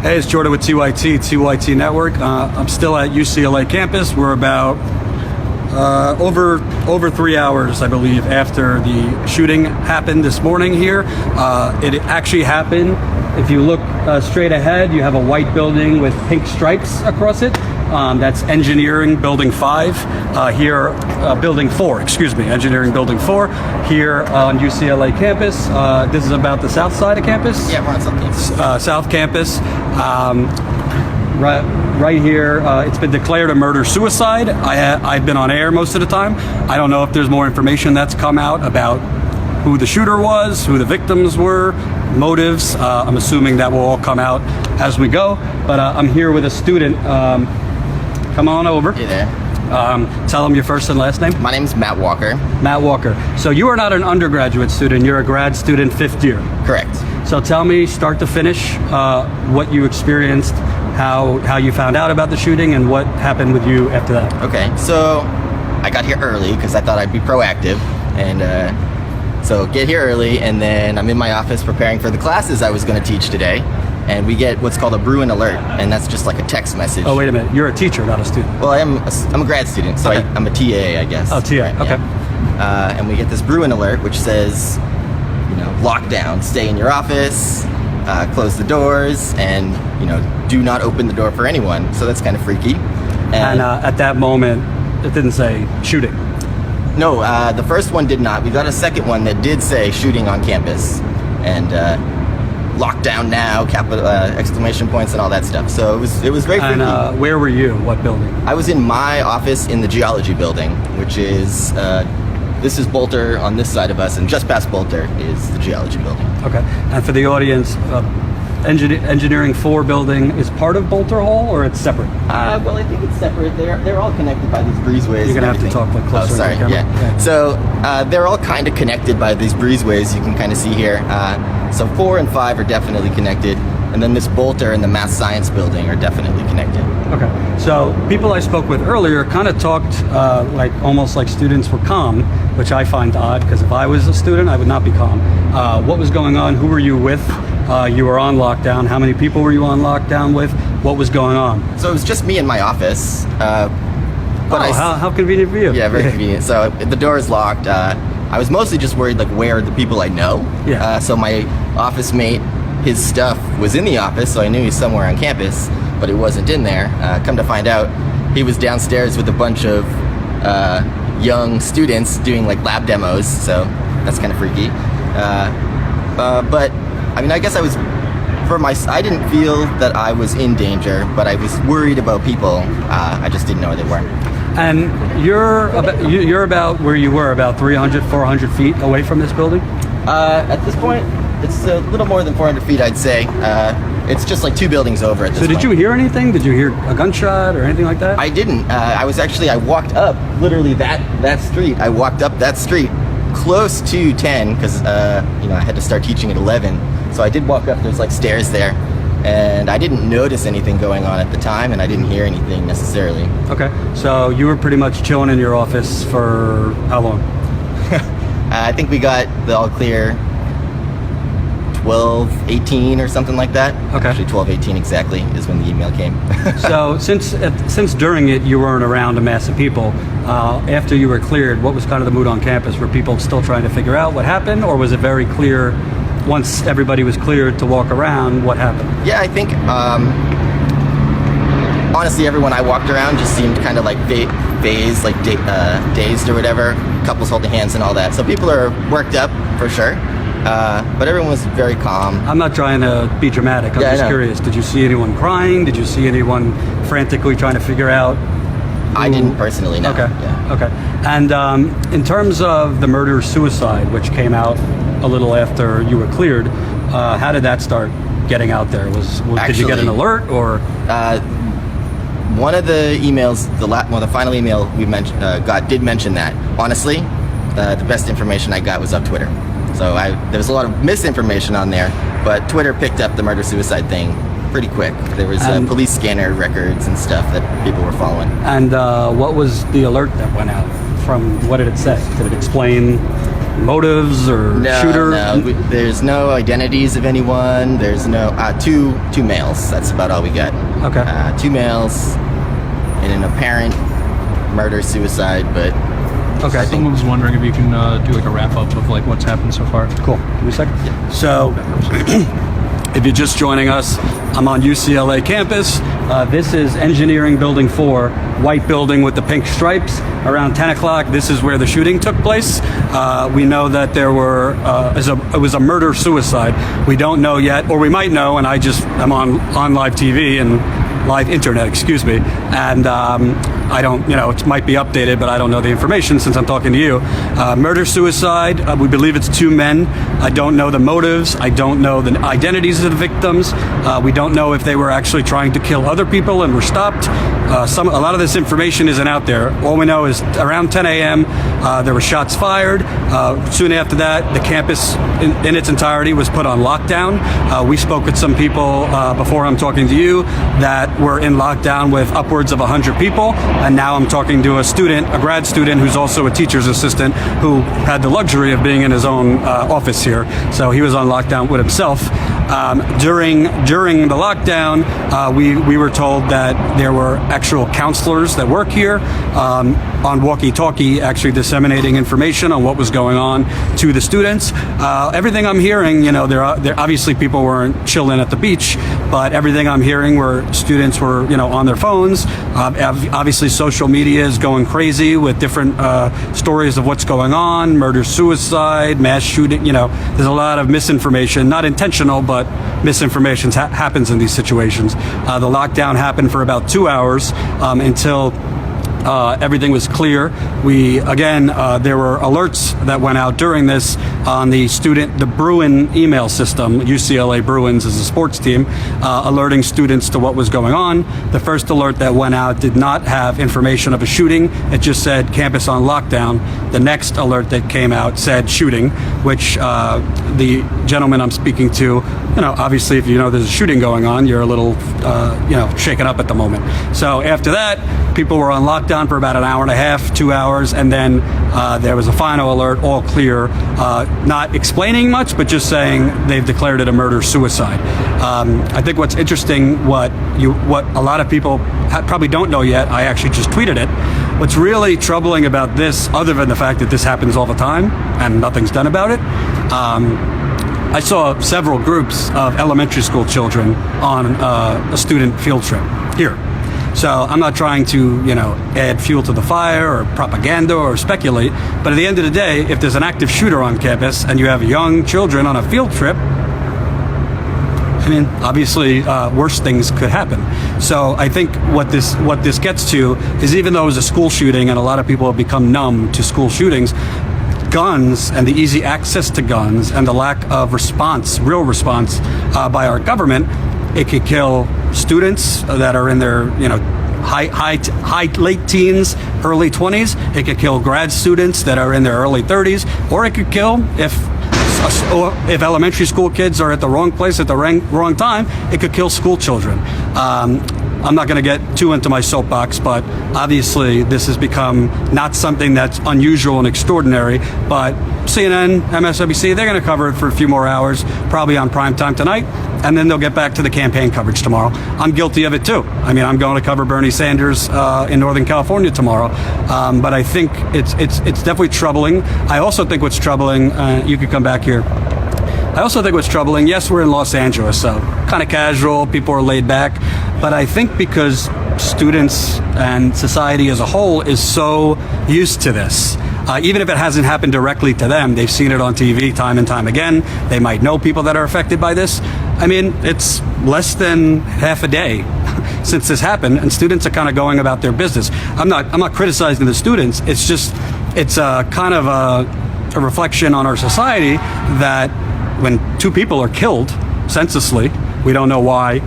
Hey, it's Jordan with TYT Network. I'm still at UCLA campus. We're about over 3 hours, I believe, after the shooting happened this morning here. It actually happened. If you look straight ahead, you have a white building with pink stripes across it. That's Engineering Building 5 here, Building 4, excuse me, Engineering Building 4 here on UCLA campus. This is about the south side of campus? Yeah, we're on South Campus. South Campus. Right here, it's been declared a murder-suicide. I've been on air most of the time. I don't know if there's more information that's come out about who the shooter was, who the victims were, motives. I'm assuming that will all come out as we go. But I'm here with a student. Come on over. Hey there. Tell them your first and last name. My name is Matt Walker. Matt Walker. So you are not an undergraduate student, you're a grad student, 5th year. Correct. So tell me, start to finish, what you experienced, how you found out about the shooting, and what happened with you after that. Okay, so I got here early because I thought I'd be proactive. And so get here early, and then I'm in my office preparing for the classes I was going to teach today. And we get what's called a Bruin alert, and that's just like a text message. Oh, wait a minute. You're a teacher, not a student. Well, I'm a grad student, so okay. I'm a TA, I guess. Oh, TA, right, okay. Yeah. And we get this Bruin alert, which says, lockdown, stay in your office, close the doors, and, do not open the door for anyone. So that's kind of freaky. And at that moment, it didn't say shooting. No, the first one did not. We got a second one that did say shooting on campus. And, lockdown now, capital exclamation points and all that stuff. So it was very freaky. And where were you? What building? I was in my office in the geology building, which is this is Bolter on this side of us, and just past Bolter is the geology building. Okay. And for the audience, Engineering 4 building is part of Bolter Hall, or it's separate? Well, I think it's separate. They're all connected by these breezeways. You're gonna have to talk closer. Oh, sorry. To the camera. Yeah. So they're all kind of connected by these breezeways. You can kind of see here. So 4 and 5 are definitely connected, and then this Bolter and the Math Science building are definitely connected. Okay. So people I spoke with earlier kind of talked almost like students were calm, which I find odd because if I was a student, I would not be calm. What was going on? Who were you with? You were on lockdown. How many people were you on lockdown with? What was going on? So it was just me in my office. How convenient for you. Yeah, very convenient. So the door is locked. I was mostly just worried, where are the people I know? Yeah. So my office mate, his stuff was in the office, so I knew he's somewhere on campus, but it wasn't in there. Come to find out, he was downstairs with a bunch of young students doing lab demos, so that's kind of freaky. But I guess I didn't feel that I was in danger, but I was worried about people. I just didn't know where they were. And you're about where you were, about 300, 400 feet away from this building? At this point, it's a little more than 400 feet, I'd say. It's just 2 buildings over at this point. So did you hear anything? Did you hear a gunshot or anything like that? I didn't. I walked up literally that street. I walked up that street close to 10 because, I had to start teaching at 11. So I did walk up, there's stairs there. And I didn't notice anything going on at the time, and I didn't hear anything necessarily. Okay, so you were pretty much chilling in your office for how long? I think we got the all clear 12:18 or something like that. Okay. Actually, 12:18 exactly is when the email came. So since during it you weren't around a mass of people, after you were cleared, what was kind of the mood on campus? Were people still trying to figure out what happened, or was it very clear once everybody was cleared to walk around, what happened? Yeah, I think, honestly, everyone I walked around just seemed kind of phased, dazed or whatever. Couples holding hands and all that. So people are worked up, for sure. But everyone was very calm. I'm not trying to be dramatic. I'm just curious. Did you see anyone crying? Did you see anyone frantically trying to figure out? I didn't personally, no. Okay. Yeah. Okay. And in terms of the murder-suicide, which came out a little after you were cleared, how did that start getting out there? Did you get an alert or? One of the emails, the final email we did mention that. Honestly, the best information I got was up Twitter. So there was a lot of misinformation on there, but Twitter picked up the murder-suicide thing pretty quick. There was police scanner records and stuff that people were following. And what was the alert that went out? From what did it say? Did it explain motives or No, shooter? no. There's no identities of anyone. There's no two males. That's about all we got. Okay. 2 males in an apparent murder-suicide, but Okay. Someone was wondering if you can do like a wrap up of like what's happened so far. Cool. Give me a second. So, if you're just joining us, I'm on UCLA campus. This is Engineering Building 4, white building with the pink stripes. Around 10 o'clock, this is where the shooting took place. We know that there were, it was a murder-suicide. We don't know yet, or we might know, and I'm on live TV and live internet, excuse me, and I don't, it might be updated, but I don't know the information since I'm talking to you. Murder-suicide, we believe it's 2 men. I don't know the motives. I don't know the identities of the victims. We don't know if they were actually trying to kill other people and were stopped. A lot of this information isn't out there. All we know is around 10 a.m. There were shots fired. Soon after that, the campus in its entirety was put on lockdown. We spoke with some people before I'm talking to you that were in lockdown with upwards of 100 people. And now I'm talking to a grad student who's also a teacher's assistant who had the luxury of being in his own office here. So he was on lockdown with himself. During the lockdown, we were told that there were actual counselors that work here on walkie-talkie, actually disseminating information on what was going on to the students. Everything I'm hearing, there obviously people weren't chilling at the beach, but everything I'm hearing were students were on their phones. Obviously, social media is going crazy with different stories of what's going on: murder, suicide, mass shooting. There's a lot of misinformation, not intentional, but misinformation happens in these situations. The lockdown happened for about 2 hours until everything was clear. There were alerts that went out during this on the Bruin email system. UCLA Bruins is a sports team, alerting students to what was going on. The first alert that went out did not have information of a shooting. It just said campus on lockdown. The next alert that came out said shooting, which the gentleman I'm speaking to, obviously if there's a shooting going on, you're a little, shaken up at the moment. So after that, people were on lockdown for about an hour and a half, 2 hours, and then there was a final alert, all clear, not explaining much, but just saying they've declared it a murder-suicide. I think what's interesting, what a lot of people probably don't know yet, I actually just tweeted it. What's really troubling about this, other than the fact that this happens all the time and nothing's done about it, I saw several groups of elementary school children on a student field trip here. So I'm not trying to, add fuel to the fire or propaganda or speculate, but at the end of the day, if there's an active shooter on campus and you have young children on a field trip, obviously worse things could happen. So I think what this gets to is, even though it was a school shooting and a lot of people have become numb to school shootings, guns and the easy access to guns and the lack of real response by our government, it could kill students that are in their late teens, early 20s. It could kill grad students that are in their early 30s, or it could kill if elementary school kids are at the wrong place at the wrong time. It could kill school children. I'm not going to get too into my soapbox, but obviously this has become not something that's unusual and extraordinary, but CNN, MSNBC, they're going to cover it for a few more hours, probably on prime time tonight, and then they'll get back to the campaign coverage tomorrow. I'm guilty of it too. I'm going to cover Bernie Sanders in Northern California tomorrow, but I think it's definitely troubling. I also think what's troubling, you could come back here. I also think what's troubling, yes, we're in Los Angeles, so kind of casual, people are laid back, but I think because students and society as a whole is so used to this, even if it hasn't happened directly to them, they've seen it on TV time and time again. They might know people that are affected by this. It's less than half a day since this happened, and students are kind of going about their business. I'm not criticizing the students. It's a kind of a reflection on our society that when 2 people are killed senselessly, we don't know why,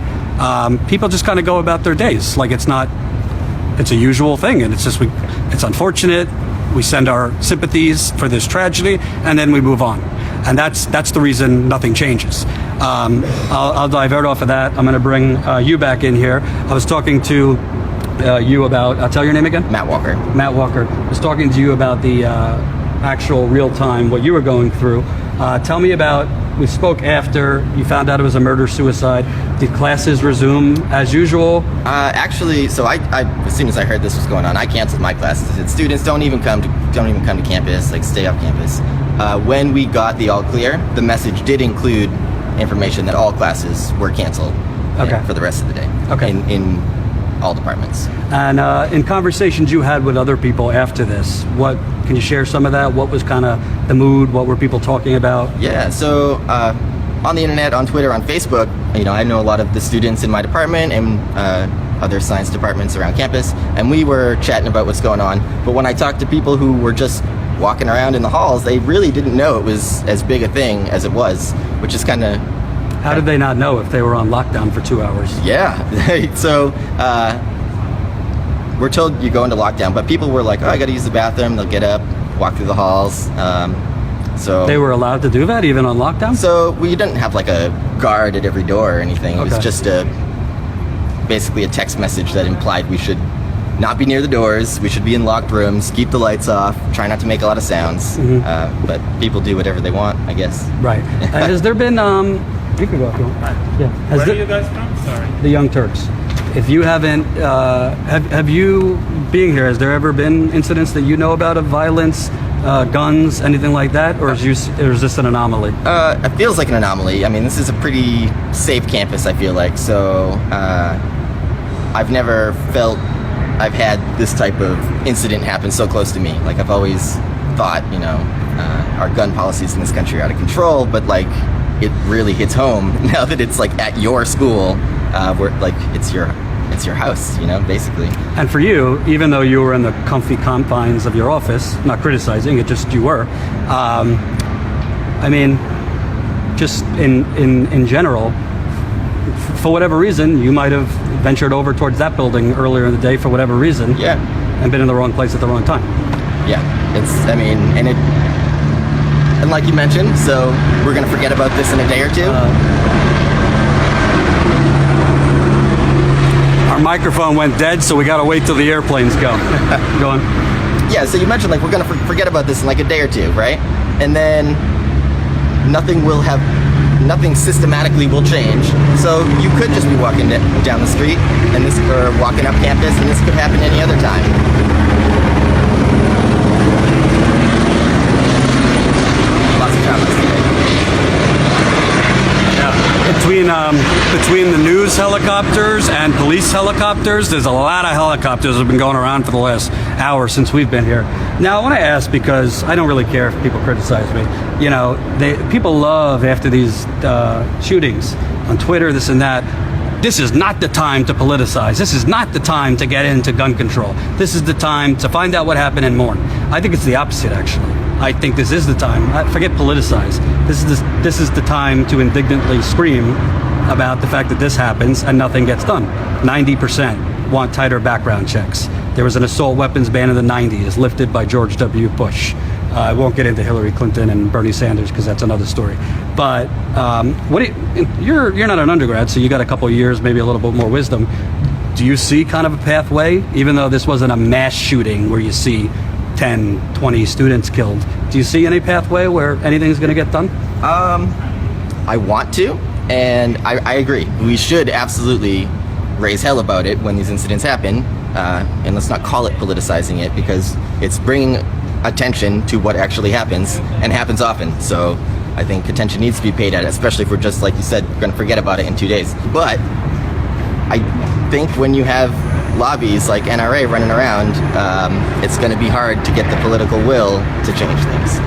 people just kind of go about their days like it's a usual thing, and it's unfortunate. We send our sympathies for this tragedy, and then we move on. And that's the reason nothing changes. I'll divert off of that. I'm going to bring you back in here. I was talking to you about, I'll tell your name again? Matt Walker. Matt Walker. I was talking to you about the actual real time what you were going through. Tell me about, we spoke after you found out it was a murder-suicide. Did classes resume as usual? Actually, so I as soon as I heard this was going on, I canceled my classes. I said, students, don't even come to campus, like stay off campus. When we got the all clear, the message did include information that all classes were canceled for the rest of the day. Okay. In all departments. And in conversations you had with other people after this, what can you share some of that? What was kind of the mood? What were people talking about? Yeah, so on the internet, on Twitter, on Facebook, I know a lot of the students in my department and other science departments around campus, and we were chatting about what's going on. But when I talked to people who were just walking around in the halls, they really didn't know it was as big a thing as it was, which is kind of... How did they not know if they were on lockdown for 2 hours? Yeah, so we're told you go into lockdown, but people were like, oh, I gotta use the bathroom. They'll get up, walk through the halls. So they were allowed to do that even on lockdown? So we didn't have like a guard at every door or anything. It was just basically a text message that implied we should not be near the doors, we should be in locked rooms, keep the lights off, try not to make a lot of sounds. But people do whatever they want, I guess. Right. Has there been, you can go if you want. Yeah. Where are you guys from? Sorry. The Young Turks. If you haven't, have you, being here, has there ever been incidents that you know about of violence, guns, anything like that? Or is this an anomaly? It feels like an anomaly. I mean, this is a pretty safe campus, I feel like. So I've never felt I've had this type of incident happen so close to me. Like, I've always thought, our gun policies in this country are out of control, but like, it really hits home now that it's like at your school, where like it's your house, basically. And for you, even though you were in the comfy confines of your office, not criticizing, it just you were. I mean, just in general, for whatever reason, you might have ventured over towards that building earlier in the day for whatever reason. Yeah. And been in the wrong place at the wrong time. Yeah, and like you mentioned, so we're gonna forget about this in a day or two. Our microphone went dead, so we gotta wait till the airplanes go. Go on. Yeah, so you mentioned like we're gonna forget about this in like a day or two, right? And then nothing systematically will change. So you could just be walking down the street or walking up campus, and this could happen any other time. Lots of traffic today. Between the news helicopters and police helicopters, there's a lot of helicopters that have been going around for the last hour since we've been here. Now, I want to ask, because I don't really care if people criticize me. People love, after these shootings on Twitter, this and that, this is not the time to politicize. This is not the time to get into gun control. This is the time to find out what happened and mourn. I think it's the opposite, actually. I think this is the time. Forget politicize. This is the time to indignantly scream about the fact that this happens and nothing gets done. 90% want tighter background checks. There was an assault weapons ban in the 90s lifted by George W. Bush. I won't get into Hillary Clinton and Bernie Sanders because that's another story. But you're not an undergrad, so you got a couple of years, maybe a little bit more wisdom. Do you see kind of a pathway, even though this wasn't a mass shooting where you see 10, 20 students killed? Do you see any pathway where anything's going to get done? I want to, and I agree. We should absolutely raise hell about it when these incidents happen, and let's not call it politicizing it, because it's bringing attention to what actually happens, and happens often. So I think attention needs to be paid at it, especially if we're just, like you said, going to forget about it in 2 days. But I think when you have lobbies like NRA running around, it's going to be hard to get the political will to change things.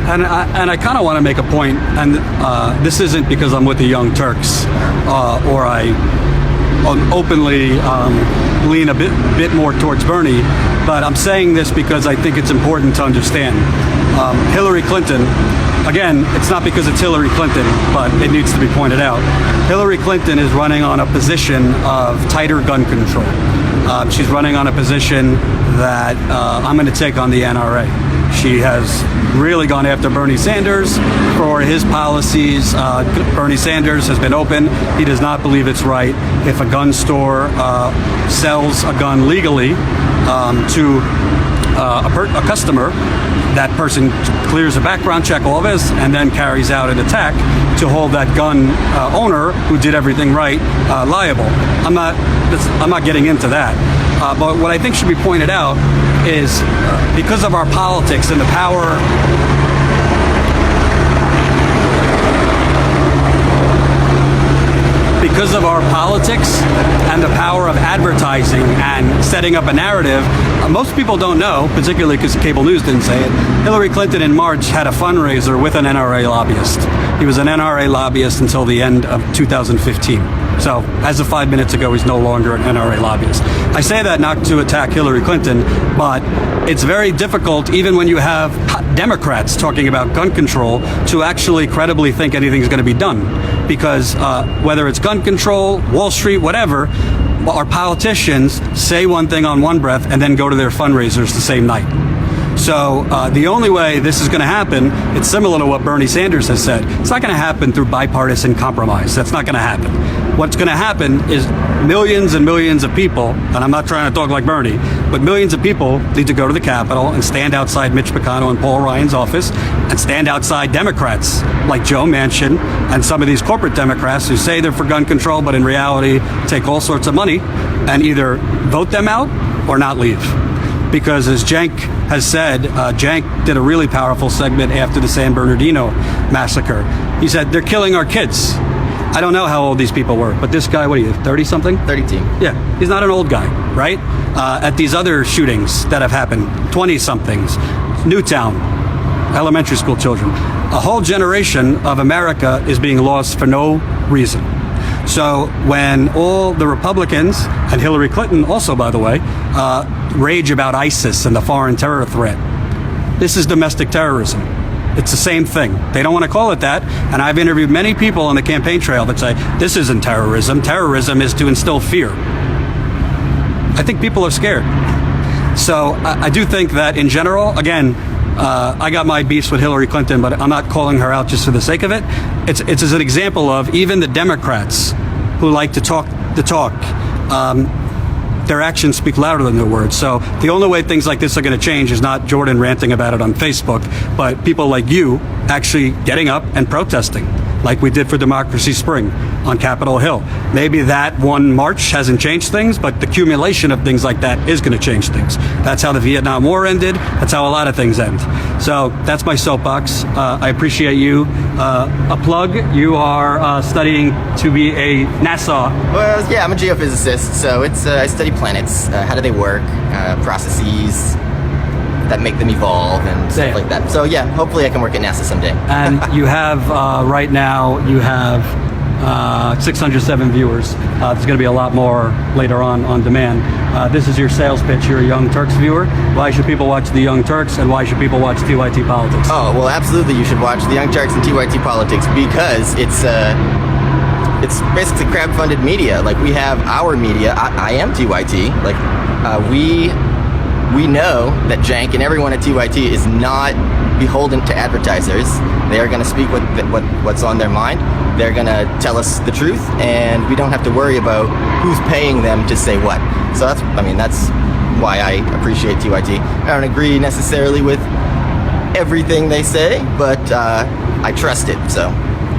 And I kind of want to make a point, and this isn't because I'm with the Young Turks, or I openly lean a bit more towards Bernie, but I'm saying this because I think it's important to understand. Hillary Clinton, again, it's not because it's Hillary Clinton, but it needs to be pointed out. Hillary Clinton is running on a position of tighter gun control. She's running on a position that I'm going to take on the NRA. She has really gone after Bernie Sanders for his policies. Bernie Sanders has been open. He does not believe it's right if a gun store sells a gun legally to a customer that person clears a background check, all this, and then carries out an attack to hold that gun owner who did everything right liable. I'm not getting into that. But what I think should be pointed out is because of our politics and the power because of our politics and the power of advertising and setting up a narrative, most people don't know, particularly because cable news didn't say it, Hillary Clinton in March had a fundraiser with an NRA lobbyist. He was an NRA lobbyist until the end of 2015. So, as of 5 minutes ago, he's no longer an NRA lobbyist. I say that not to attack Hillary Clinton, but it's very difficult, even when you have Democrats talking about gun control, to actually credibly think anything's going to be done. Because whether it's gun control, Wall Street, whatever, our politicians say one thing on one breath and then go to their fundraisers the same night. So the only way this is going to happen, it's similar to what Bernie Sanders has said. It's not going to happen through bipartisan compromise. That's not going to happen. What's going to happen is millions and millions of people, and I'm not trying to talk like Bernie, but millions of people need to go to the Capitol and stand outside Mitch McConnell and Paul Ryan's office and stand outside Democrats like Joe Manchin and some of these corporate Democrats who say they're for gun control, but in reality take all sorts of money, and either vote them out or not leave. Because as Cenk has said, Cenk did a really powerful segment after the San Bernardino massacre. He said, they're killing our kids. I don't know how old these people were, but this guy, what are you, 30-something? 32. Yeah, he's not an old guy, right? At these other shootings that have happened, 20-somethings, Newtown, elementary school children. A whole generation of America is being lost for no reason. So when all the Republicans, and Hillary Clinton also, by the way, rage about ISIS and the foreign terror threat, this is domestic terrorism. It's the same thing. They don't want to call it that, and I've interviewed many people on the campaign trail that say, this isn't terrorism. Terrorism is to instill fear. I think people are scared. So I do think that in general, again, I got my beefs with Hillary Clinton, but I'm not calling her out just for the sake of it. It's as an example of even the Democrats who like to talk the talk, their actions speak louder than their words. So the only way things like this are going to change is not Jordan ranting about it on Facebook, but people like you actually getting up and protesting, like we did for Democracy Spring on Capitol Hill. Maybe that one march hasn't changed things, but the accumulation of things like that is going to change things. That's how the Vietnam War ended. That's how a lot of things end. So that's my soapbox. I appreciate you. A plug, you are studying to be a NASA. Well, yeah, I'm a geophysicist, so it's I study planets. How do they work? Processes that make them evolve and stuff like that. So yeah, hopefully I can work at NASA someday. And you have, right now, you have 607 viewers. There's going to be a lot more later on demand. This is your sales pitch. You're a Young Turks viewer. Why should people watch the Young Turks, and why should people watch TYT Politics? Oh, well, absolutely you should watch the Young Turks and TYT Politics, because it's basically crowd-funded media. Like, we have our media. I am TYT. Like, we know that Cenk and everyone at TYT is not beholden to advertisers. They are going to speak what's on their mind. They're going to tell us the truth, and we don't have to worry about who's paying them to say what. So that's why I appreciate TYT. I don't agree necessarily with everything they say, but I trust it. So,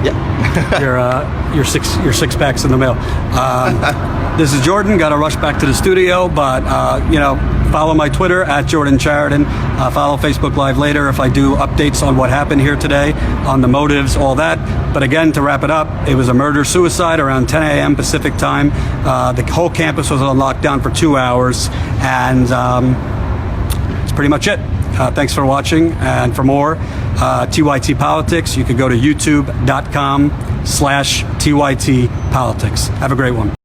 yeah. your six packs in the mail. This is Jordan. Got to rush back to the studio, but follow my Twitter at Jordan Chariton. Follow Facebook Live later if I do updates on what happened here today, on the motives, all that. But again, to wrap it up, it was a murder-suicide around 10 a.m. Pacific time. The whole campus was on lockdown for 2 hours, and that's pretty much it. Thanks for watching, and for more TYT Politics, you could go to youtube.com/TYT Politics. Have a great one.